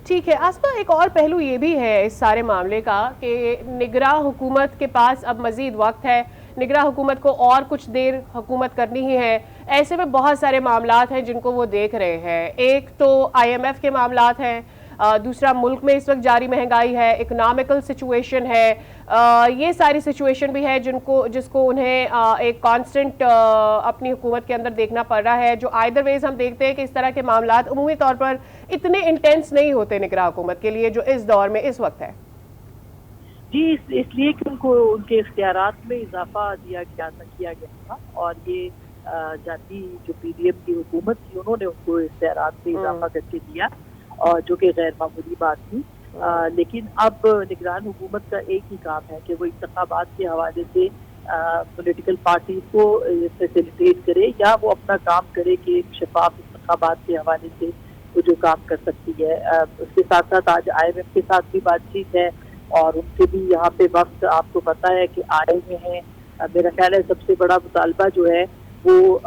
ٹھیک ہے آسما، ایک اور پہلو یہ بھی ہے اس سارے معاملے کا کہ نگراں حکومت کے پاس اب مزید وقت ہے، نگراں حکومت کو اور کچھ دیر حکومت کرنی ہی ہے، ایسے میں بہت سارے معاملات ہیں جن کو وہ دیکھ رہے ہیں۔ ایک تو آئی ایم ایف کے معاملات ہیں، دوسرا ملک میں اس وقت جاری مہنگائی ہے، اکنامیکل سچویشن ہے، یہ ساری سچویشن بھی ہے جس کو انہیں ایک کانسٹنٹ اپنی حکومت کے اندر دیکھنا پڑ رہا ہے، جو آئدر ویز ہم دیکھتے ہیں کہ اس طرح کے معاملات عمومی طور پر اتنے انٹینس نہیں ہوتے نگراں حکومت کے لیے جو اس دور میں اس وقت ہے۔ جی اس لیے کہ ان کو ان کے اختیارات میں اضافہ کیا گیا تھا، اور یہ جاتی جو پی ڈی ایم کی حکومت تھی انہوں نے ان کو اختیارات میں اضافہ کر کے دیا، اور جو کہ غیر معمولی بات تھی۔ لیکن اب نگران حکومت کا ایک ہی کام ہے کہ وہ انتخابات کے حوالے سے پولیٹیکل پارٹیز کو فیسیلیٹیٹ کرے، یا وہ اپنا کام کرے کہ ایک شفاف انتخابات کے حوالے سے وہ جو کام کر سکتی ہے۔ اس کے ساتھ ساتھ آج آئی ایم ایف کے ساتھ بھی بات چیت ہے، اور ان سے بھی یہاں پہ وقت آپ کو پتہ ہے کہ آئے ہوئے ہیں۔ میرا خیال ہے سب سے بڑا مطالبہ جو ہے وہ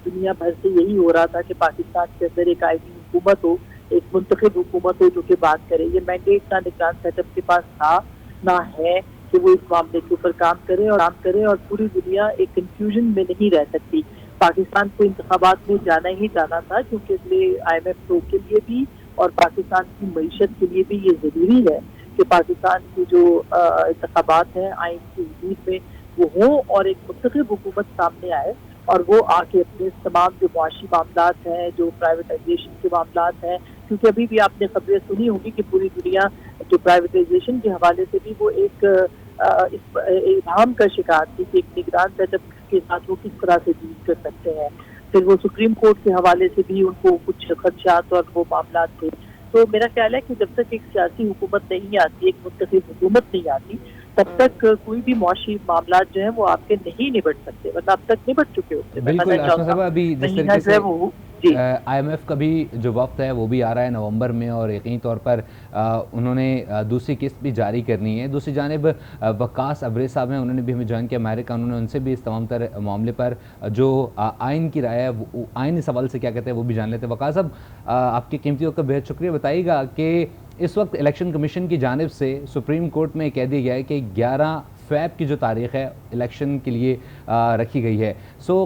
دنیا بھر سے یہی ہو رہا تھا کہ پاکستان کے اندر ایک آئینی حکومت ہو، ایک منتخب حکومت ہو جو کہ بات کرے۔ یہ مینڈیٹ نہ نگران سیٹ اپ کے پاس تھا نہ ہے کہ وہ اس معاملے کے اوپر کام کرے، اور پوری دنیا ایک کنفیوژن میں نہیں رہ سکتی۔ پاکستان کو انتخابات میں جانا ہی جانا تھا، کیونکہ اس لیے آئی ایم ایف کے لیے بھی اور پاکستان کی معیشت کے لیے بھی یہ ضروری ہے کہ پاکستان کی جو انتخابات ہیں آئین کی حدود میں وہ ہوں، اور ایک منتخب حکومت سامنے آئے، اور وہ آ کے اپنے تمام جو معاشی معاملات ہیں، جو پرائیویٹائزیشن کے معاملات ہیں، کیونکہ ابھی بھی آپ نے خبریں سنی ہوگی کہ پوری دنیا جو پرائیویٹائزیشن کے حوالے سے بھی وہ ایک ابہام کا شکار تھی کہ ایک نگران سیٹ اپ کے ساتھ وہ کس طرح سے ڈیل کر سکتے ہیں۔ پھر وہ سپریم کورٹ کے حوالے سے بھی ان کو کچھ خدشات اور وہ معاملات تھے۔ تو میرا خیال ہے کہ جب تک ایک سیاسی حکومت نہیں آتی، ایک منتخب حکومت نہیں آتی، تب تک کوئی بھی معاشی معاملات جو ہیں وہ آپ کے نہیں نبٹ سکتے، ورنہ اب تک نبٹ چکے ہوتے۔ بالکل آسما صاحبہ، ابھی جس طریقے سے آئی ایم ایف کا بھی جو وقت ہے وہ بھی آ رہا ہے نومبر میں، اور یقینی طور پر انہوں نے دوسری قسط بھی جاری کرنی ہے۔ دوسری جانب وقاص ابرے صاحب ہیں، انہوں نے بھی ہمیں جوائن کیا امریکہ، انہوں نے ان سے بھی اس تمام تر معاملے پر جو آئین کی رائے ہے، آئین اس حوالے سے کیا کہتے ہیں وہ بھی جان لیتے ہیں۔ وقاص صاحب، آپ کی قیمتی وقت کا بہت شکریہ۔ بتائیے گا کہ اس وقت الیکشن کمیشن کی جانب سے سپریم کورٹ میں کہہ دیا گیا ہے کہ 11 فیب کی جو تاریخ ہے الیکشن کے لیے رکھی گئی ہے،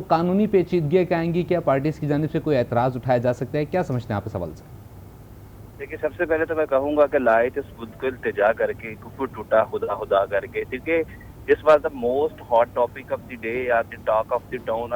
قانونی پیچیدگیاں کیا آئیں گی؟ کیا پارٹیز کی جانب سے کوئی اعتراض اٹھایا جا سکتا ہے؟ کیا سمجھتے ہیں آپ اس حوالے سے؟ دیکھیے، سب سے پہلے تو میں کہوں گا کہ لائٹ اس ملک کو التجا کر کے کفر ٹوٹا خدا کر کے، کیونکہ this was the most hot topic of the day, یا the talk of the town,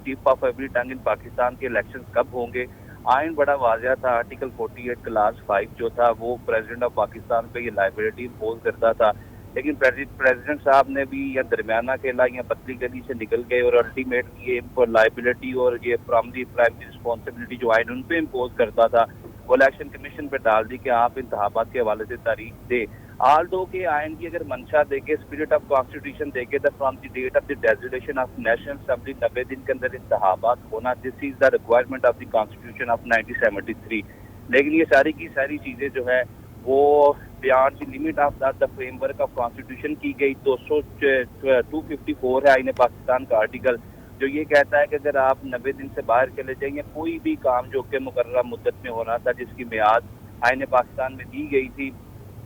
tip of everything in Pakistan کے الیکشن کب ہوں گے۔ آئین بڑا واضح تھا، آرٹیکل 48 کلاس 5 جو تھا وہ پریزیڈنٹ آف پاکستان پہ یہ لائبلٹی امپوز کرتا تھا، لیکن پریزیڈنٹ صاحب نے بھی یا درمیانہ کھیلا یا پتلی گلی سے نکل گئے، اور الٹیمیٹلی یہ لائبلٹی اور یہ پرائمری رسپانسبلٹی جو آئین ان پہ امپوز کرتا تھا وہ الیکشن کمیشن پہ ڈال دی کہ آپ انتخابات کے حوالے سے تاریخ دے۔ آل دو کہ آئین کی اگر منشا دیکھے، اسپرٹ آف کانسٹیٹیوشن دیکھے، تو from the date of the dissolution of national assembly 90 دن کے اندر انتخابات ہونا، this is the requirement of the constitution of 1973۔ لیکن یہ ساری کی ساری چیزیں جو ہے وہ beyond the limit of the frame work of constitution کی گئی۔ 254 ہے آئین پاکستان کا آرٹیکل، جو یہ کہتا ہے کہ اگر آپ 90 دن سے باہر چلے جائیں، کوئی بھی کام جو کہ مقررہ مدت میں ہونا تھا جس کی میعاد آئین پاکستان میں دی گئی تھی،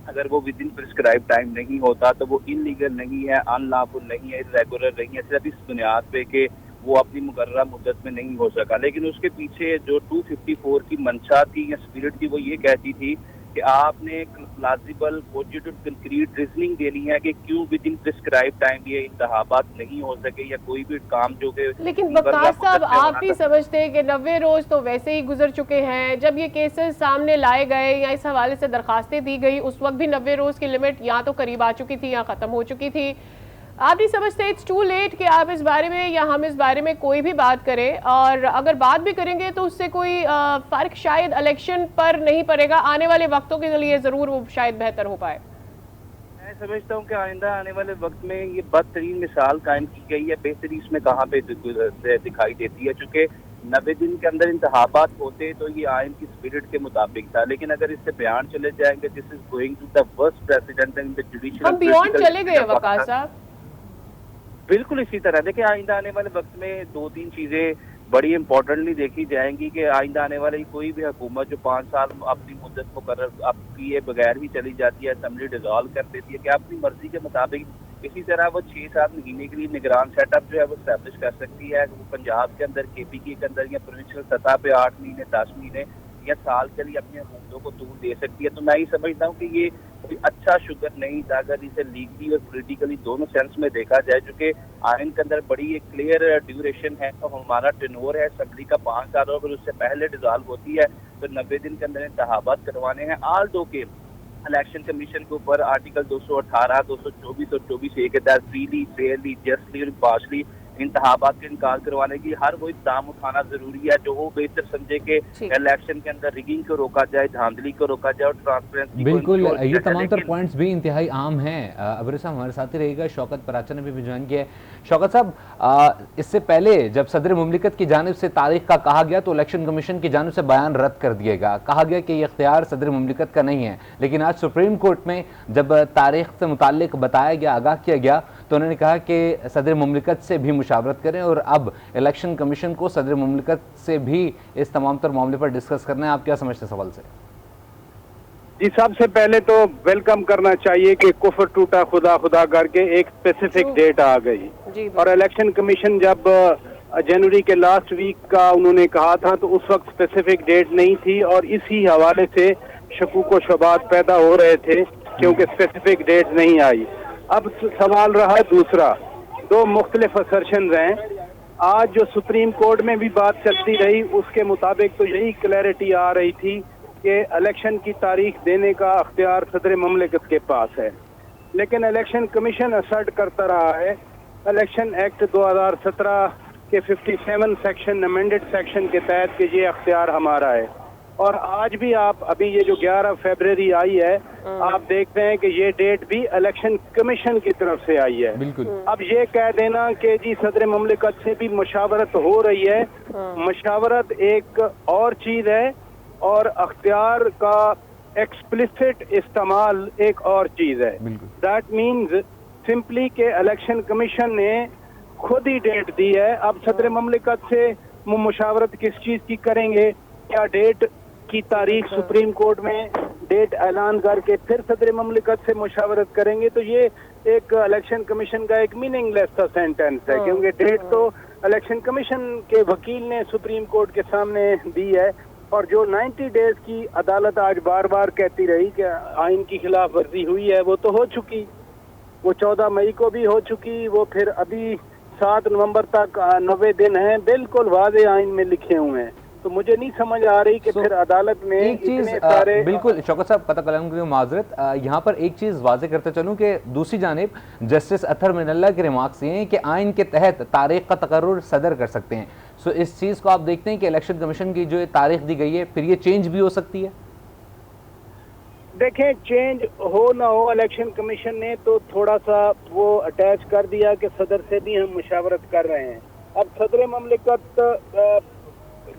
اگر وہ ود ان پرسکرائب ٹائم نہیں ہوتا تو وہ ان لیگل نہیں ہے، ان لافل نہیں ہے، ریگولر نہیں ہے، صرف اس بنیاد پہ کہ وہ اپنی مقررہ مدت میں نہیں ہو سکا۔ لیکن اس کے پیچھے جو 254 کی منشا تھی یا اسپرٹ تھی وہ یہ کہتی تھی کہ آپ نے پلازیبل کوجیٹڈ کنکریٹ ریزننگ دینی ہے کہ کیوں ود ان پرسکرائب ٹائم یہ انتخابات نہیں ہو سکے، یا کوئی بھی کام جو کہ لیکن وقاص صاحب، آپ بھی سمجھتے ہیں کہ 90 روز تو ویسے ہی گزر چکے ہیں؟ جب یہ کیسز سامنے لائے گئے یا اس حوالے سے درخواستیں دی گئی، اس وقت بھی 90 روز کی لمٹ یا تو قریب آ چکی تھی یا ختم ہو چکی تھی۔ آپ نہیں سمجھتے اٹس ٹو لیٹ کہ آپ اس بارے میں یا ہم اس بارے میں کوئی بھی بات کریں؟ اور اگر بات بھی کریں گے تو اس سے کوئی فرق شاید الیکشن پر نہیں پڑے گا، آنے والے وقتوں کے لیے ضرور وہ شاید بہتر ہو پائے۔ میں سمجھتا ہوں کہ آئندہ آنے والے وقت میں یہ بدترین مثال قائم کی گئی ہے۔ بہتری اس میں کہاں پہ دکھائی دیتی ہے؟ چونکہ 90 دن کے اندر انتخابات ہوتے تو یہ آئین کی اسپرٹ کے مطابق تھا، لیکن اگر اس سے بیان چلے جائیں گے this is going to the worst president in the judicial, ہم بیونڈ چلے گئے وقاص صاحب۔ بالکل اسی طرح دیکھیں آئندہ آنے والے وقت میں 2-3 چیزیں بڑی امپورٹنٹلی دیکھی جائیں گی کہ آئندہ آنے والی کوئی بھی حکومت جو 5 سال اپنی مدت مقرر اب کیے بغیر ہی چلی جاتی ہے، اسمبلی ڈیزالو کر دیتی ہے کہ اپنی مرضی کے مطابق اسی طرح وہ 6-7 مہینے کے لیے نگران سیٹ اپ جو ہے وہ اسٹیبلش کر سکتی ہے. وہ پنجاب کے اندر KPK کے اندر یا پروونشل سطح پہ 8 مہینے 10 مہینے یا سال کے لیے اپنی حکومتوں کو طول دے سکتی ہے. تو میں یہ سمجھتا ہوں کہ یہ کوئی اچھا شگر نہیں تھا اگر اسے لیگلی اور پولیٹیکلی دونوں سینس میں دیکھا جائے، جو کہ آئین کے اندر بڑی ایک کلیئر ڈیوریشن ہے. تو ہمارا ٹینور ہے اسمبلی کا 5 سال، اور اگر اس سے پہلے ڈیزالو ہوتی ہے تو 90 دن کے اندر انتخابات کروانے ہیں. آل دو کے الیکشن کمیشن کے اوپر آرٹیکل 218 224 اور 24A کے تحت فریلی فیئرلی جسٹلی اور امپارشلی انتخابات کے انعقاد کروانے کی ہر وہ اقدام اٹھانا ضروری ہے جو وہ بہتر سمجھے کہ الیکشن کے اندر ریگنگ کو روکا جائے، دھاندلی کو روکا جائے اور ٹرانسپیرنسی. بالکل، یہ تمام تر پوائنٹس بھی انتہائی عام ہیں. ابر صاحب ہمارے ساتھ ہی رہے گا. شوکت پراچا نے بھی جوائن کیا ہے. شوکت صاحب، اس سے پہلے جب صدر مملکت کی جانب سے تاریخ کا کہا گیا تو الیکشن کمیشن کی جانب سے بیان رد کر دیا گیا، کہا گیا کہ یہ اختیار صدر مملکت کا نہیں ہے. لیکن آج سپریم کورٹ میں جب تاریخ سے متعلق بتایا گیا، آگاہ کیا گیا، تو انہوں نے کہا کہ صدر مملکت سے بھی مشاورت کریں اور اب الیکشن کمیشن کو صدر مملکت سے بھی اس تمام تر معاملے پر ڈسکس کرنا ہے. آپ کیا سمجھتے ہیں سوال سے؟ جی، سب سے پہلے تو ویلکم کرنا چاہیے کہ کفر ٹوٹا خدا خدا کر کے ایک اسپیسیفک ڈیٹ آ گئی، اور الیکشن کمیشن جب جنوری کے لاسٹ ویک کا انہوں نے کہا تھا تو اس وقت اسپیسیفک ڈیٹ نہیں تھی، اور اسی حوالے سے شکوک و شبہات پیدا ہو رہے تھے کیونکہ اسپیسیفک ڈیٹ نہیں آئی. اب سوال رہا دوسرا، دو مختلف اسرشنز ہیں. آج جو سپریم کورٹ میں بھی بات چلتی رہی اس کے مطابق تو یہی کلیئرٹی آ رہی تھی کہ الیکشن کی تاریخ دینے کا اختیار صدر مملکت کے پاس ہے، لیکن الیکشن کمیشن اسرٹ کرتا رہا ہے الیکشن ایکٹ 2017 کے 57 سیکشن امینڈڈ سیکشن کے تحت کہ یہ اختیار ہمارا ہے. اور آج بھی آپ ابھی یہ جو 11 فیبروری آئی ہے، آپ دیکھتے ہیں کہ یہ ڈیٹ بھی الیکشن کمیشن کی طرف سے آئی ہے. اب یہ کہہ دینا کہ جی صدر مملکت سے بھی مشاورت ہو رہی ہے، مشاورت ایک اور چیز ہے اور اختیار کا ایکسپلیسٹ استعمال ایک اور چیز ہے. دیٹ مینز سمپلی کہ الیکشن کمیشن نے خود ہی ڈیٹ دی ہے. اب صدر مملکت سے مشاورت کس چیز کی کریں گے؟ کیا ڈیٹ کی تاریخ سپریم کورٹ میں ڈیٹ اعلان کر کے پھر صدر مملکت سے مشاورت کریں گے؟ تو یہ ایک الیکشن کمیشن کا ایک میننگ لیس سا سینٹینس ہے، کیونکہ ڈیٹ تو الیکشن کمیشن کے وکیل نے سپریم کورٹ کے سامنے دی ہے. اور جو 90 ڈیز کی عدالت آج بار بار کہتی رہی کہ آئین کی خلاف ورزی ہوئی ہے، وہ تو ہو چکی، وہ 14 مئی کو بھی ہو چکی، وہ پھر ابھی 7 نومبر تک 90 دن ہیں، بالکل واضح آئین میں لکھے ہوئے ہیں. تو مجھے نہیں سمجھ آ رہی کہ پھر عدالت میں ایک چیز بالکل شوکت صاحب قطع کلام کی معذرت، یہاں پر ایک چیز واضح کرتے چلوں کہ دوسری جانب جسٹس اطہر من اللہ کے ریمارکس یہ ہیں کہ آئین کے تحت تاریخ کا تقرر صدر کر سکتے ہیں. سو اس چیز کو آپ دیکھتے ہیں کہ الیکشن کمیشن کی جو تاریخ دی گئی ہے پھر یہ چینج بھی ہو سکتی ہے؟ دیکھیں، چینج ہو نہ ہو، الیکشن کمیشن نے تو تھوڑا سا وہ اٹیچ کر دیا کہ صدر سے بھی ہم مشاورت کر رہے ہیں. اب صدر مملکت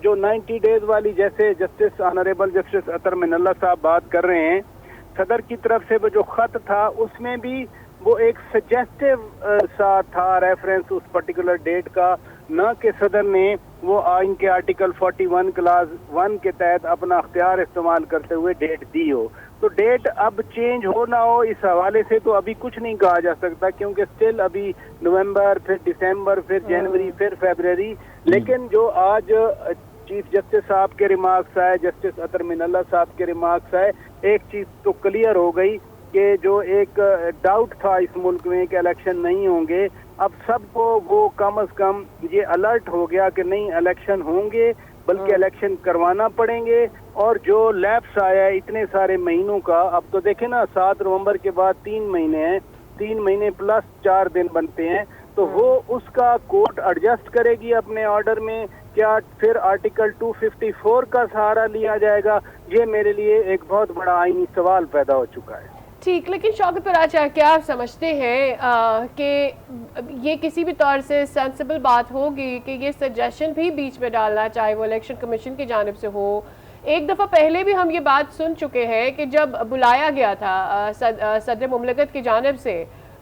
جو 90 ڈیز والی جیسے جسٹس آنریبل جسٹس اطہر من اللہ صاحب بات کر رہے ہیں، صدر کی طرف سے وہ جو خط تھا اس میں بھی وہ ایک سجیسٹیو سا تھا ریفرنس اس پرٹیکولر ڈیٹ کا، نہ کہ صدر نے وہ آئین کے آرٹیکل 41 کلاس 1 کے تحت اپنا اختیار استعمال کرتے ہوئے ڈیٹ دی ہو. تو ڈیٹ اب چینج ہو نہ ہو اس حوالے سے تو ابھی کچھ نہیں کہا جا سکتا، کیونکہ اسٹل ابھی نومبر، پھر دسمبر، پھر جنوری، پھر فیبروری. لیکن جو آج چیف جسٹس صاحب کے ریمارکس آئے، جسٹس اطہر من اللہ صاحب کے ریمارکس آئے، ایک چیز تو کلیئر ہو گئی کہ جو ایک ڈاؤٹ تھا اس ملک میں کہ الیکشن نہیں ہوں گے، اب سب کو وہ کم از کم یہ الرٹ ہو گیا کہ نہیں، الیکشن ہوں گے، بلکہ الیکشن کروانا پڑیں گے. اور جو لیپس آیا ہے اتنے سارے مہینوں کا، اب تو دیکھیں نا 7 نومبر کے بعد 3 مہینے ہیں، 3 مہینے پلس 4 دن بنتے ہیں، تو وہ اس کا کورٹ ایڈجسٹ کرے گی اپنے آرڈر میں. کیا پھر آرٹیکل 254 کا سہارا لیا جائے گا؟ یہ میرے لیے ایک بہت بڑا آئینی سوال پیدا ہو چکا ہے. ٹھیک، لیکن شوکت پراچا، کیا آپ سمجھتے ہیں کہ یہ کسی بھی طور سے سینسیبل بات ہوگی کہ یہ سجیشن بھی بیچ میں ڈالنا، چاہے وہ الیکشن کمیشن کی جانب سے ہو؟ ایک دفعہ پہلے بھی ہم یہ بات سن چکے ہیں کہ جب بلایا گیا تھا صدر مملکت کی جانب سے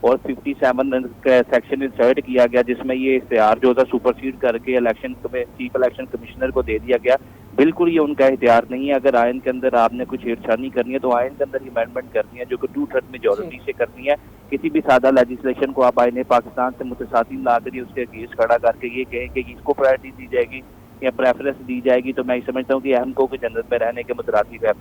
اور 57 سیکشن انسرٹ کیا گیا جس میں یہ اشتہار جو تھا سپرسیڈ کر کے چیف الیکشن کمشنر کو دے دیا گیا. بالکل یہ ان کا اختیار نہیں ہے. اگر آئین کے اندر آپ نے کچھ چھیڑچھانی کرنی ہے تو آئین کے اندر امینڈمنٹ کرنی ہے جو کہ 2/3 میجورٹی سے کرنی ہے. کسی بھی سادہ لیجسلیشن کو آپ آئین پاکستان سے متصادم لا کر اس کے کیس کھڑا کر کے یہ کہیں کہ اس کو پرائرٹی دی جائے گی یا پریفرنس دی جائے گی تو میں سمجھتا ہوں کہ اہم کو جنت میں رہنے کے مترادف ہے.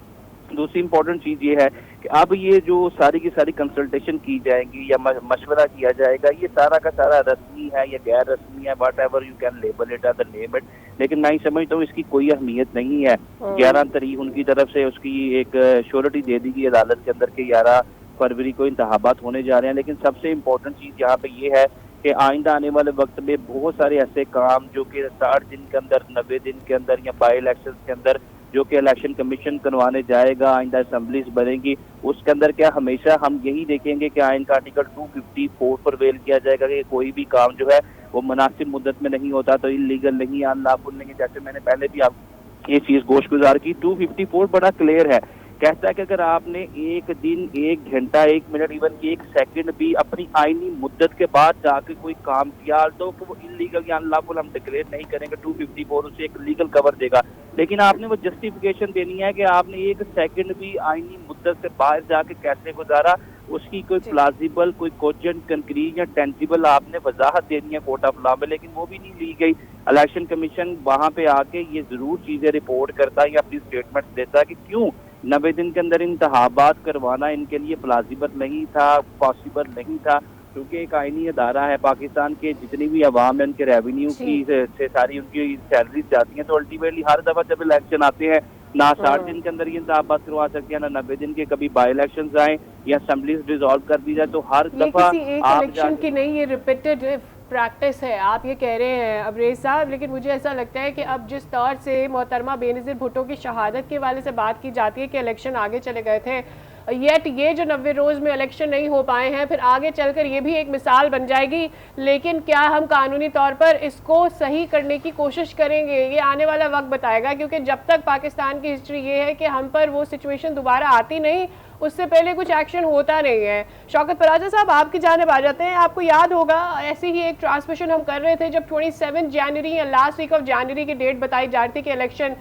دوسری امپورٹنٹ چیز یہ ہے کہ اب یہ جو ساری کی ساری کنسلٹیشن کی جائیں گی یا مشورہ کیا جائے گا یہ سارا کا سارا رسمی ہے یا غیر رسمی ہے, what ever you can label it other name it, لیکن میں سمجھتا ہوں اس کی کوئی اہمیت نہیں ہے. 11 تاریخ ان کی طرف سے اس کی ایک شیورٹی دے دی گئی عدالت کے اندر کہ 11 فروری کو انتخابات ہونے جا رہے ہیں. لیکن سب سے امپورٹنٹ چیز یہاں پہ یہ ہے کہ آئندہ آنے والے وقت میں بہت سارے ایسے کام جو کہ 60 دن کے اندر 90 دن کے اندر یا بائی الیکشن کے اندر جو کہ الیکشن کمیشن کروانے جائے گا, آئندہ اسمبلیز بنے گی, اس کے اندر کیا ہمیشہ ہم یہی دیکھیں گے کہ آئین کا آرٹیکل 254 پر ویل کیا جائے گا کہ کوئی بھی کام جو ہے وہ مناسب مدت میں نہیں ہوتا تو انلیگل نہیں, ان لافل نہیں. جیسے میں نے پہلے بھی آپ یہ چیز گوش گزار کی, 254 بڑا کلیئر ہے, کہتا ہے کہ اگر آپ نے ایک دن 1 گھنٹہ 1 منٹ ایون کہ 1 سیکنڈ بھی اپنی آئینی مدت کے بعد جا کے کوئی کام کیا تو وہ انلیگل یا انلافل ہم ڈکلیئر نہیں کریں گے. 254 اسے ایک لیگل کور دے گا. لیکن آپ نے وہ جسٹیفیکیشن دینی ہے کہ آپ نے 1 سیکنڈ بھی آئینی مدت سے باہر جا کے کیسے گزارا, اس کی کوئی پلازیبل, کوئی کوجنٹ, کنکریٹ یا ٹینجیبل آپ نے وضاحت دینی ہے کورٹ آف لا میں. لیکن وہ بھی نہیں لی گئی. الیکشن کمیشن وہاں پہ آ کے یہ ضرور چیزیں رپورٹ کرتا یا اپنی اسٹیٹمنٹ دیتا کہ کیوں 90 دن کے اندر انتخابات کروانا ان کے لیے پلازیبل نہیں تھا, پاسبل نہیں تھا, کیونکہ ایک آئینی ادارہ ہے پاکستان کے. جتنی بھی عوام ہے ان کے ریونیو کی سے ساری ان کی سیلریز جاتی ہیں, تو الٹیمیٹلی ہر دفعہ جب الیکشن آتے ہیں نہ 60 دن کے اندر یہ انتخابات کروا سکتے ہیں, نہ 90 دن کے. کبھی بائی الیکشنز آئیں یا اسمبلیز ڈیزالو کر دی جائے تو ہر دفعہ الیکشن کی نہیں, یہ ریپیٹیڈ پریکٹس ہے. آپ یہ کہہ رہے ہیں ابریز صاحب, لیکن مجھے ایسا لگتا ہے کہ اب جس طور سے محترمہ بینظیر بھٹو کی شہادت کے حوالے سے بات کی جاتی ہے کہ الیکشن آگے چلے گئے تھے, یٹ یہ جو 90 روز میں الیکشن نہیں ہو پائے ہیں, پھر آگے چل کر یہ بھی ایک مثال بن جائے گی. لیکن کیا ہم قانونی طور پر اس کو صحیح کرنے کی کوشش کریں گے, یہ آنے والا وقت بتائے گا. کیونکہ جب تک پاکستان کی ہسٹری یہ ہے کہ ہم پر وہ سچویشن دوبارہ آتی نہیں, اس سے پہلے کچھ ایکشن ہوتا نہیں ہے. شوکت پراجا صاحب آپ کی جانب آ جاتے ہیں. آپ کو یاد ہوگا ایسی ہی ایک ٹرانسمیشن ہم کر رہے تھے جب 27 جنوری یا لاسٹ ویک آف جنوری کی ڈیٹ بتائی جا رہی تھی کہ الیکشن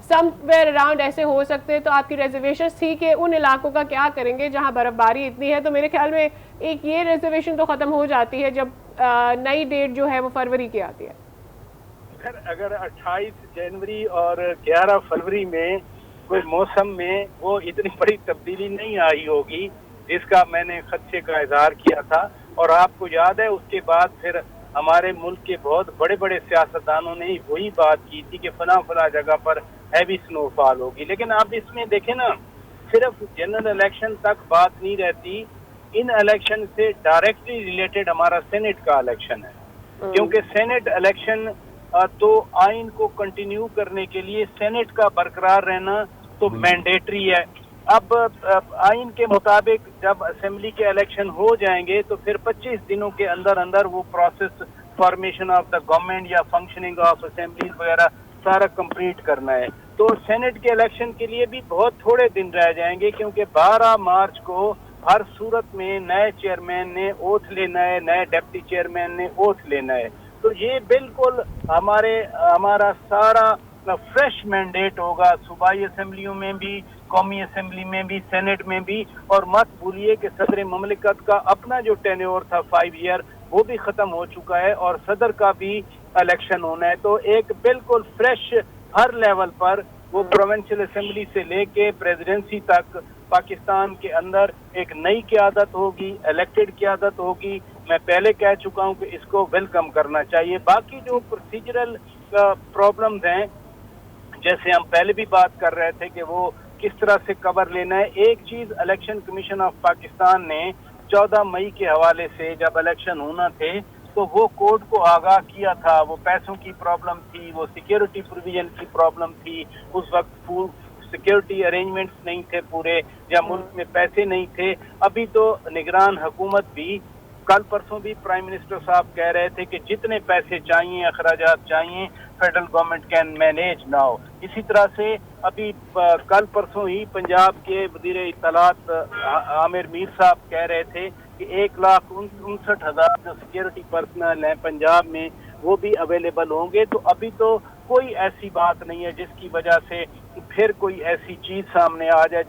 سم ویئر اراؤنڈ ایسے ہو سکتے, تو آپ کی ریزرویشنز تھی کہ ان علاقوں کا کیا کریں گے جہاں برف باری اتنی ہے. تو میرے خیال میں ایک یہ ریزرویشن تو ختم ہو جاتی ہے جب نئی ڈیٹ جو ہے وہ فروری کی آتی ہے. اگر 28 جنوری اور 11 فروری میں کوئی موسم میں وہ اتنی بڑی تبدیلی نہیں آئی ہوگی جس کا میں نے خدشے کا اظہار کیا تھا, اور آپ کو یاد ہے اس کے بعد پھر ہمارے ملک کے بہت بڑے بڑے سیاستدانوں نے وہی بات کی تھی کہ فلاں جگہ پر ہیوی سنو فال ہوگی. لیکن آپ اس میں دیکھیں نا, صرف جنرل الیکشن تک بات نہیں رہتی, ان الیکشن سے ڈائریکٹلی ریلیٹڈ ہمارا سینٹ کا الیکشن ہے, کیونکہ سینٹ الیکشن تو آئین کو کنٹینیو کرنے کے لیے سینٹ کا برقرار رہنا تو مینڈیٹری ہے. اب آئین کے مطابق جب اسمبلی کے الیکشن ہو جائیں گے تو پھر 25 دنوں کے اندر وہ process formation of the government یا فنکشننگ آف اسمبلیز وغیرہ سارا کمپلیٹ کرنا ہے. تو سینٹ کے الیکشن کے لیے بھی بہت تھوڑے دن رہ جائیں گے, کیونکہ 12 مارچ کو ہر صورت میں نئے چیئرمین نے اوتھ لینا ہے, نئے ڈپٹی چیئرمین نے اوتھ لینا ہے. تو یہ بالکل ہمارا سارا فریش مینڈیٹ ہوگا, صوبائی اسمبلیوں میں بھی, قومی اسمبلی میں بھی, سینٹ میں بھی. اور مت بھولیے کہ صدر مملکت کا اپنا جو ٹینیور تھا 5 ایئر وہ بھی ختم ہو چکا ہے, اور صدر کا بھی الیکشن ہونا ہے. تو ایک بالکل فریش ہر لیول پر وہ پروونشل اسمبلی سے لے کے پریزیڈنسی تک پاکستان کے اندر ایک نئی قیادت ہوگی, الیکٹڈ قیادت ہوگی. میں پہلے کہہ چکا ہوں کہ اس کو ویلکم کرنا چاہیے. باقی جو پروسیجرل پرابلمز ہیں, جیسے ہم پہلے بھی بات کر رہے تھے کہ وہ کس طرح سے کور لینا ہے. ایک چیز الیکشن کمیشن آف پاکستان نے 14 مئی کے حوالے سے جب الیکشن ہونا تھے تو وہ کورٹ کو آگاہ کیا تھا. وہ پیسوں کی پرابلم تھی, وہ سیکیورٹی پروویژن کی پرابلم تھی, اس وقت سیکیورٹی ارینجمنٹس نہیں تھے پورے, یا ملک میں پیسے نہیں تھے. ابھی تو نگران حکومت بھی, کل پرسوں بھی پرائم منسٹر صاحب کہہ رہے تھے کہ جتنے پیسے چاہیے, اخراجات چاہیے, federal government can manage now. اسی طرح سے ابھی کل پرسوں ہی پنجاب کے وزیر اطلاعات عامر میر صاحب کہہ رہے تھے کہ 1,59,000 جو سیکیورٹی پرسنل ہیں پنجاب میں وہ بھی اویلیبل ہوں گے. تو ابھی تو کوئی ایسی بات نہیں ہے جس کی وجہ سے پھر کوئی ایسی چیز سامنے آ جائے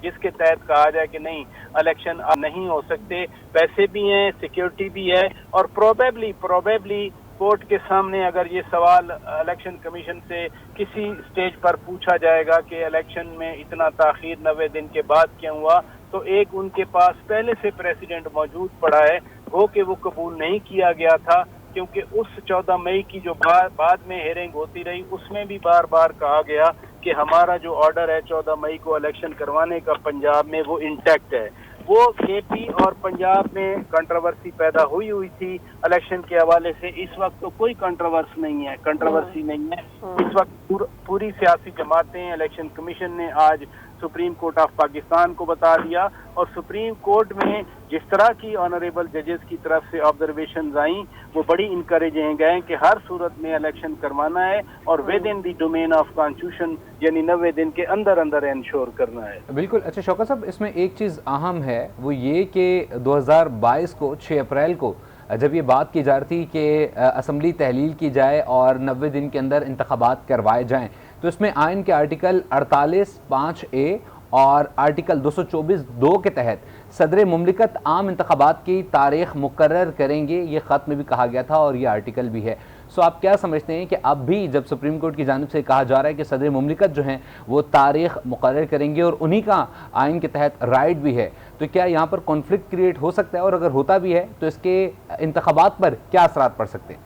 جس کے تحت کہا جائے کہ نہیں الیکشن نہیں ہو سکتے. پیسے بھی ہیں, سیکیورٹی بھی ہے, اور پروبیبلی کورٹ کے سامنے اگر یہ سوال الیکشن کمیشن سے کسی سٹیج پر پوچھا جائے گا کہ الیکشن میں اتنا تاخیر 90 دن کے بعد کیوں ہوا, تو ایک ان کے پاس پہلے سے پریسیڈنٹ موجود پڑا ہے وہ کہ وہ قبول نہیں کیا گیا تھا, کیونکہ اس 14 مئی کی جو بعد میں ہیئرنگ ہوتی رہی اس میں بھی بار بار کہا گیا کہ ہمارا جو آرڈر ہے 14 مئی کو الیکشن کروانے کا پنجاب میں وہ انٹیکٹ ہے. وہ اے پی اور پنجاب میں کنٹروورسی پیدا ہوئی تھی الیکشن کے حوالے سے. اس وقت تو کوئی کنٹروورسی نہیں ہے. اس وقت پوری سیاسی جماعتیں, الیکشن کمیشن نے آج سپریم کورٹ آف پاکستان کو بتا دیا, اور سپریم کورٹ میں جس طرح کی آنریبل ججز کی طرف سے آبزرویشنز آئیں وہ بڑی انکریجنگ ہیں کہ ہر صورت میں الیکشن کروانا ہے اور with in the domain of constitution, یعنی 90 دن کے اندر انشور کرنا ہے. بالکل. اچھا شوکت صاحب, اس میں ایک چیز اہم ہے وہ یہ کہ 2022 کو 6 اپریل کو جب یہ بات کی جا رہی تھی کہ اسمبلی تحلیل کی جائے اور 90 دن کے اندر انتخابات کروائے جائیں, تو اس میں آئین کے آرٹیکل 48(5)(a) اور آرٹیکل 224(2) کے تحت صدر مملکت عام انتخابات کی تاریخ مقرر کریں گے. یہ خط میں بھی کہا گیا تھا اور یہ آرٹیکل بھی ہے. سو آپ کیا سمجھتے ہیں کہ اب بھی جب سپریم کورٹ کی جانب سے کہا جا رہا ہے کہ صدر مملکت جو ہیں وہ تاریخ مقرر کریں گے اور انہی کا آئین کے تحت رائٹ بھی ہے, تو کیا یہاں پر کانفلکٹ کریٹ ہو سکتا ہے, اور اگر ہوتا بھی ہے تو اس کے انتخابات پر کیا اثرات پڑ سکتے ہیں؟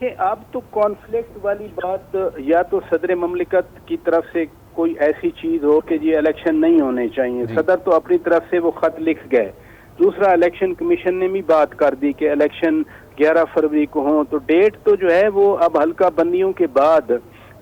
کہ اب تو کانفلکٹ والی بات یا تو صدر مملکت کی طرف سے کوئی ایسی چیز ہو کہ یہ الیکشن نہیں ہونے چاہیے. صدر تو اپنی طرف سے وہ خط لکھ گئے. دوسرا, الیکشن کمیشن نے بھی بات کر دی کہ الیکشن 11 فروری کو ہوں, تو ڈیٹ تو جو ہے وہ اب حلقہ بندیوں کے بعد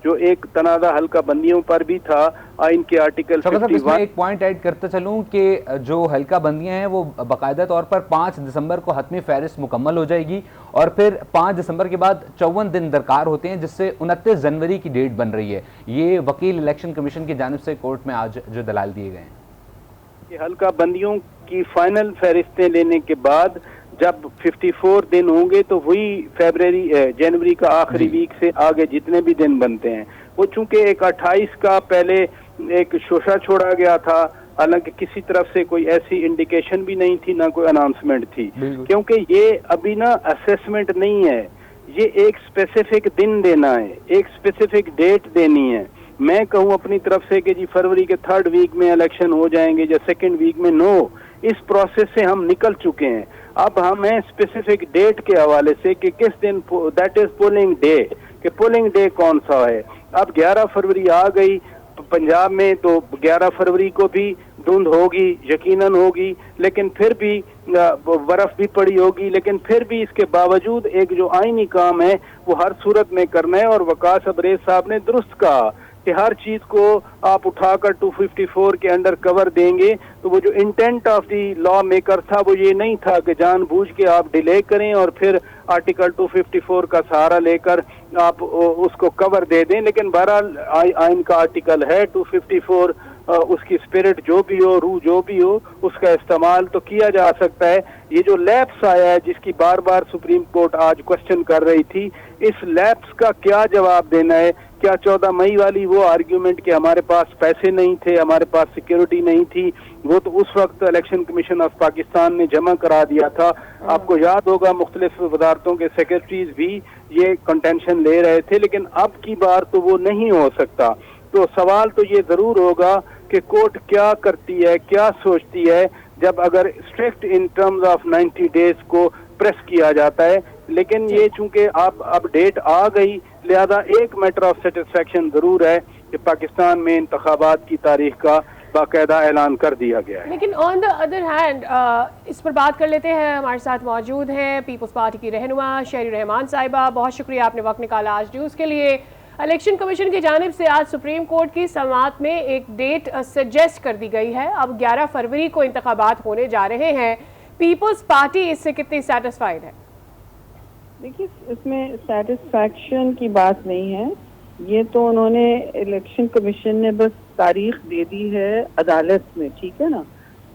جو ایک تنازع حلقہ بندیوں پر بھی تھا آئین کے آرٹیکل 51. میں ایک پوائنٹ ایڈ کرتا چلوں کہ جو حلقہ بندیاں ہیں وہ باقاعدہ طور پر 5 دسمبر کو حتمی فہرست مکمل ہو جائے گی, اور پھر 5 دسمبر کے بعد 54 دن درکار ہوتے ہیں, جس سے 29 جنوری کی ڈیٹ بن رہی ہے. یہ وکیل الیکشن کمیشن کی جانب سے کورٹ میں آج جو دلائل دیے گئے ہیں کہ حلقہ بندیوں کی فائنل فہرستیں لینے کے بعد جب 54 دن ہوں گے تو وہی جنوری کا آخری ویک سے آگے جتنے بھی دن بنتے ہیں وہ, چونکہ ایک 28 کا پہلے ایک شوشہ چھوڑا گیا تھا, حالانکہ کسی طرف سے کوئی ایسی انڈیکیشن بھی نہیں تھی, نہ کوئی اناؤنسمنٹ تھی, کیونکہ یہ ابھی نا اسیسمنٹ نہیں ہے, یہ ایک اسپیسیفک دن دینا ہے, ایک اسپیسیفک ڈیٹ دینی ہے. میں کہوں اپنی طرف سے کہ جی فروری کے 3rd ویک میں الیکشن ہو جائیں گے یا 2nd ویک میں, نو, اس پروسیس سے ہم نکل چکے ہیں. اب ہمیں اسپیسیفک ڈیٹ کے حوالے سے کہ کس دن, دیٹ از پولنگ ڈے, کہ پولنگ ڈے کون سا ہے. اب 11 فروری آ گئی پنجاب میں, تو 11 فروری کو بھی دھند ہوگی, یقیناً ہوگی, لیکن پھر بھی برف بھی پڑی ہوگی, لیکن پھر بھی اس کے باوجود ایک جو آئینی کام ہے وہ ہر صورت میں کرنا ہے. اور وقاص ابریز صاحب نے درست کہا کہ ہر چیز کو آپ اٹھا کر 254 کے انڈر کور دیں گے, تو وہ جو intent of the law maker تھا وہ یہ نہیں تھا کہ جان بوجھ کے آپ ڈیلے کریں اور پھر آرٹیکل 254 کا سہارا لے کر آپ اس کو کور دے دیں. لیکن بہرحال آئین کا آرٹیکل ہے 254, اس کی اسپرٹ جو بھی ہو, روح جو بھی ہو, اس کا استعمال تو کیا جا سکتا ہے. یہ جو لیپس آیا ہے جس کی بار بار سپریم کورٹ آج کوشچن کر رہی تھی, اس لیپس کا کیا جواب دینا ہے. کیا 14 مئی والی وہ آرگیومنٹ کہ ہمارے پاس پیسے نہیں تھے, ہمارے پاس سیکیورٹی نہیں تھی, وہ تو اس وقت الیکشن کمیشن آف پاکستان نے جمع کرا دیا تھا. آپ کو یاد ہوگا مختلف وزارتوں کے سیکرٹریز بھی یہ کنٹینشن لے رہے تھے, لیکن اب کی بار تو وہ نہیں ہو سکتا. تو سوال تو یہ ضرور ہوگا کہ کورٹ کیا کرتی ہے, کیا سوچتی ہے جب اگر strict in terms of 90 days کو پریس کیا جاتا ہے. لیکن یہ چونکہ اب ڈیٹ آ گئی, لہذا ایک میٹر آف سیٹسفیکشن ضرور ہے کہ پاکستان میں انتخابات کی تاریخ کا باقاعدہ اعلان کر دیا گیا ہے. لیکن آن دا ادر ہینڈ اس پر بات کر لیتے ہیں. ہمارے ساتھ موجود ہیں پیپلز پارٹی کی رہنما شہری رحمان صاحبہ. بہت شکریہ آپ نے وقت نکالا آج نیوز کے لیے. الیکشن کمیشن کی جانب سے آج سپریم کورٹ کی سماعت میں ایک ڈیٹ سجیسٹ کر دی گئی ہے. اب 11 فروری کو انتخابات ہونے جا رہے ہیں. پیپلز پارٹی اس سے کتنی سیٹسفائیڈ ہے؟ دیکھیے, اس میں سیٹسفیکشن کی بات نہیں ہے. یہ تو انہوں نے الیکشن کمیشن نے بس تاریخ دے دی ہے عدالت میں, ٹھیک ہے نا.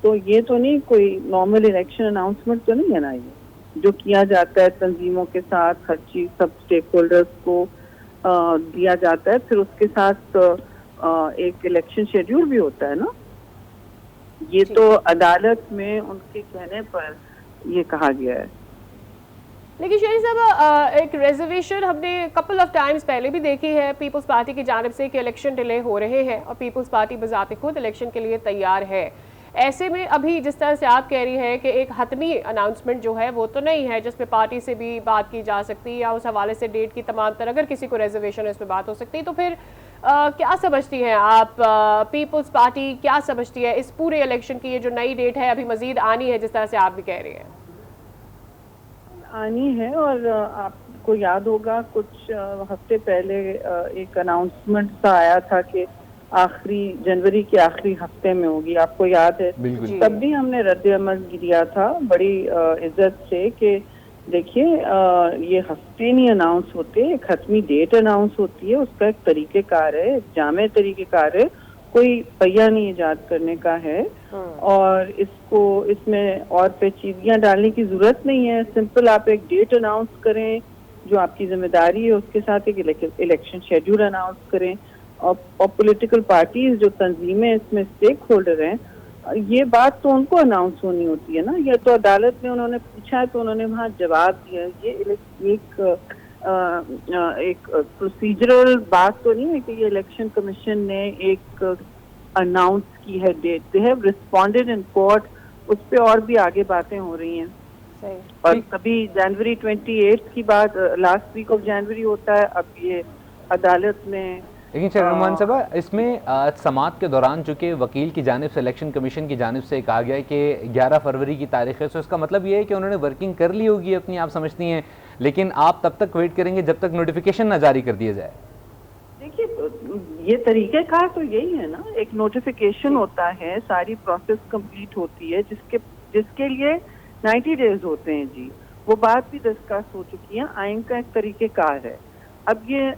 تو یہ تو نہیں کوئی نارمل الیکشن اناؤنسمنٹ تو نہیں ہے نا, یہ جو کیا جاتا ہے تنظیموں کے ساتھ ہر چیز سب اسٹیک ہولڈرز کو دیا جاتا ہے, پھر اس کے ساتھ ایک الیکشن شیڈیول بھی ہوتا ہے نا. یہ تو عدالت میں ان کے کہنے پر یہ کہا گیا ہے. لیکن شہری صاحب ایک ریزرویشن ہم نے کپل آف ٹائمز پہلے بھی دیکھی ہے پیپلز پارٹی کی جانب سے کہ الیکشن ڈیلے ہو رہے ہیں اور پیپلز پارٹی بذات خود الیکشن کے لیے تیار ہے. ایسے میں ابھی جس طرح سے آپ کہہ رہی ہیں کہ ایک حتمی اناؤنسمنٹ جو ہے وہ تو نہیں ہے جس پہ پارٹی سے بھی بات کی جا سکتی یا اس حوالے سے ڈیٹ کی تمام تر اگر کسی کو ریزرویشن ہے اس پہ بات ہو سکتی, تو پھر کیا سمجھتی ہیں آپ, پیپلز پارٹی کیا سمجھتی ہے اس پورے الیکشن کی یہ جو نئی ڈیٹ ہے ابھی مزید آنی ہے جس طرح سے آپ بھی کہہ رہی ہیں؟ آنی ہے, اور آپ کو یاد ہوگا کچھ ہفتے پہلے ایک اناؤنسمنٹ سا آیا تھا کہ آخری جنوری کے آخری ہفتے میں ہوگی, آپ کو یاد ہے؟ تب بھی ہم نے رد عمل دیا تھا بڑی عزت سے کہ دیکھیے یہ ہفتے نہیں اناؤنس ہوتے, ایک حتمی ڈیٹ اناؤنس ہوتی ہے, اس کا ایک طریقہ کار ہے, ایک جامع طریقہ کار ہے, کوئی پہیہ نہیں ایجاد کرنے کا ہے, اور اس میں اور پیچیدگیاں ڈالنے کی ضرورت نہیں ہے. سمپل آپ ایک ڈیٹ اناؤنس کریں جو آپ کی ذمہ داری ہے, اس کے ساتھ ایک الیکشن شیڈیول اناؤنس کریں, اور پولیٹیکل پارٹیز جو تنظیمیں اس میں اسٹیک ہولڈر ہیں, یہ بات تو ان کو اناؤنس ہونی ہوتی ہے نا. یہ تو عدالت میں انہوں نے پوچھا تو انہوں نے وہاں جواب دیا. یہ ایک پروسیجرل بات تو نہیں ہے کہ یہ الیکشن کمیشن نے ایک اناؤنس کی ہے date. They have responded in court, اس پہ اور بھی آگے باتیں ہو رہی ہیں. اور کبھی جنوری 28 کی بات, لاسٹ ویک آف جنوری ہوتا ہے, اب یہ عدالت میں. لیکن چیئرمین صاحبہ اس میں سماعت کے دوران چونکہ وکیل کی جانب سے الیکشن کمیشن کی جانب سے کہا گیا ہے کہ 11 فروری کی تاریخ ہے, تو اس کا مطلب یہ ہے کہ انہوں نے ورکنگ کر لی ہوگی اپنی, آپ سمجھتی ہیں, لیکن آپ تب تک ویٹ کریں گے جب تک نوٹیفیکیشن نہ جاری کر دیا جائے. دیکھیے یہ طریقہ کار تو یہی ہے نا, ایک نوٹیفیکیشن ہوتا ہے, ساری پروسیس کمپلیٹ ہوتی ہے جس کے لیے 90 ڈیز ہوتے ہیں. جی وہ بات بھی ڈسکس ہو چکی ہے, آئین کا ایک طریقہ کار ہے. اب یہ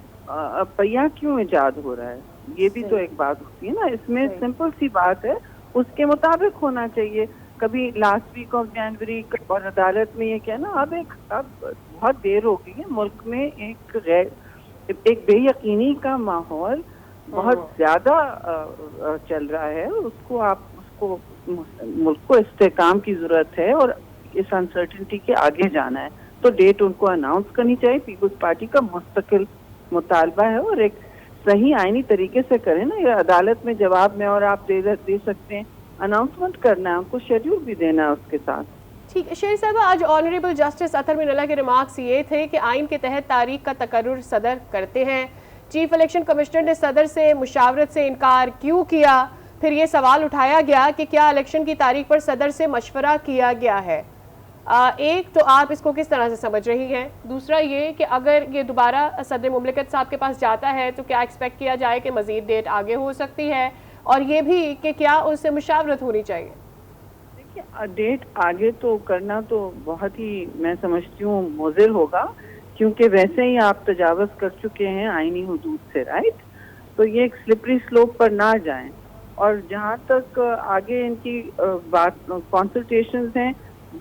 پہیہ کیوں ایجاد ہو رہا ہے, یہ بھی تو ایک بات ہوتی ہے نا. اس میں سمپل سی بات ہے, اس کے مطابق ہونا چاہیے. کبھی لاسٹ ویک آف جنوری, اور عدالت میں یہ کہنا اب بہت دیر ہو گئی ہے, ملک میں ایک بے یقینی کا ماحول بہت زیادہ چل رہا ہے. ملک کو استحکام کی ضرورت ہے اور اس انسرٹنٹی کے آگے جانا ہے, تو ڈیٹ ان کو اناؤنس کرنی چاہیے. پیپلز پارٹی کا مستقل مطالبہ ہے, اور ایک صحیح آئینی طریقے سے کریں نا. یہ عدالت میں جواب میں اور آپ دے سکتے ہیں, اناؤنسمنٹ کرنا ہے, ان کو شیڈیول بھی دینا ہے اس کے ساتھ. ٹھیک ہے شہری صاحبہ, آج آنریبل جسٹس اطہر من اللہ کے ریمارکس یہ تھے کہ آئین کے تحت تاریخ کا تقرر صدر کرتے ہیں. چیف الیکشن کمشنر نے صدر سے مشاورت سے انکار کیوں کیا؟ پھر یہ سوال اٹھایا گیا کہ کیا الیکشن کی تاریخ پر صدر سے مشورہ کیا گیا ہے؟ ایک تو آپ اس کو کس طرح سے سمجھ رہی ہیں, دوسرا یہ کہ اگر یہ دوبارہ صدر مملکت صاحب کے پاس جاتا ہے تو کیا ایکسپیکٹ کیا جائے کہ مزید ڈیٹ آگے ہو سکتی ہے, اور یہ بھی کہ کیا اس سے مشاورت ہونی چاہیے؟ دیکھیے ڈیٹ آگے تو کرنا تو بہت ہی میں سمجھتی ہوں مضر ہوگا, کیونکہ ویسے ہی آپ تجاوز کر چکے ہیں آئینی حدود سے, رائٹ. تو یہ ایک سلپری سلوپ پر نہ جائیں. اور جہاں تک آگے ان کی بات کنسلٹیشنز ہیں,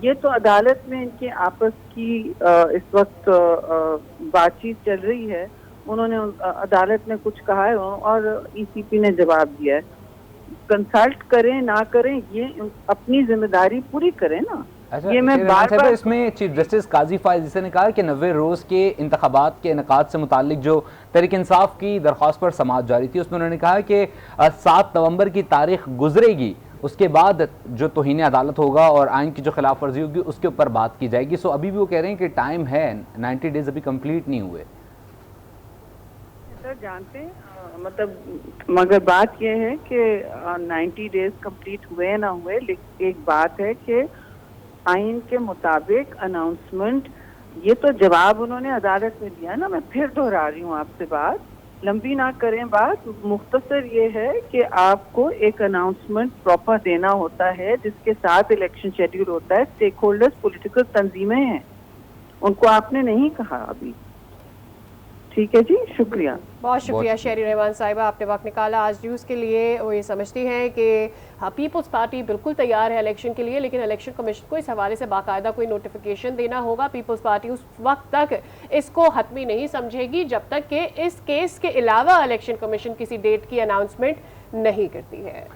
یہ تو عدالت میں ان کے آپس کی اس وقت بات چیت چل رہی ہے. انہوں نے عدالت نے کچھ کہا ہے اور ای سی پی نے جواب دیا ہے. کنسلٹ کریں نہ کریں, یہ اپنی ذمہ داری پوری کریں نا. یہ میں بار اس میں چیف جسٹس قاضی فائز عیسی نے کہا کہ 90 روز کے انتخابات کے انعقاد سے متعلق جو تحریک انصاف کی درخواست پر سماعت جاری تھی, اس میں انہوں نے کہا کہ 7 نومبر کی تاریخ گزرے گی, اس کے بعد جو توہین عدالت ہوگا اور آئین کی جو خلاف ورزی ہوگی اس کے اوپر بات کی جائے گی. سو ابھی بھی وہ کہہ رہے ہیں کہ ٹائم ہے, 90 ڈیز ابھی کمپلیٹ نہیں ہوئے. جانتے ہیں مطلب, مگر بات یہ ہے کہ 90 ڈیز کمپلیٹ ہوئے نہ ہوئے, ایک بات ہے کہ آئین کے مطابق اناؤنسمنٹ, یہ تو جواب انہوں نے عدالت میں دیا نا. میں پھر دہرا رہی ہوں آپ سے بات, لمبی نہ کریں بات. مختصر یہ ہے کہ آپ کو ایک اناؤنسمنٹ پراپر دینا ہوتا ہے جس کے ساتھ الیکشن شیڈیول ہوتا ہے. اسٹیک ہولڈرز پولیٹیکل تنظیمیں ہیں, ان کو آپ نے نہیں کہا ابھی, ٹھیک ہے جی، شکریہ، بہت شکریہ شہری رحمان صاحبہ، آپ نے وقت نکالا آج نیوز کے لیے۔ وہ یہ سمجھتی ہیں کہ پیپلز پارٹی بالکل تیار ہے الیکشن کے لیے، لیکن الیکشن کمیشن کو اس حوالے سے باقاعدہ کوئی نوٹیفیکیشن دینا ہوگا۔ پیپلز پارٹی اس وقت تک اس کو حتمی نہیں سمجھے گی جب تک کہ اس کیس کے علاوہ الیکشن کمیشن کسی ڈیٹ کی اناؤنسمنٹ نہیں کرتی ہے۔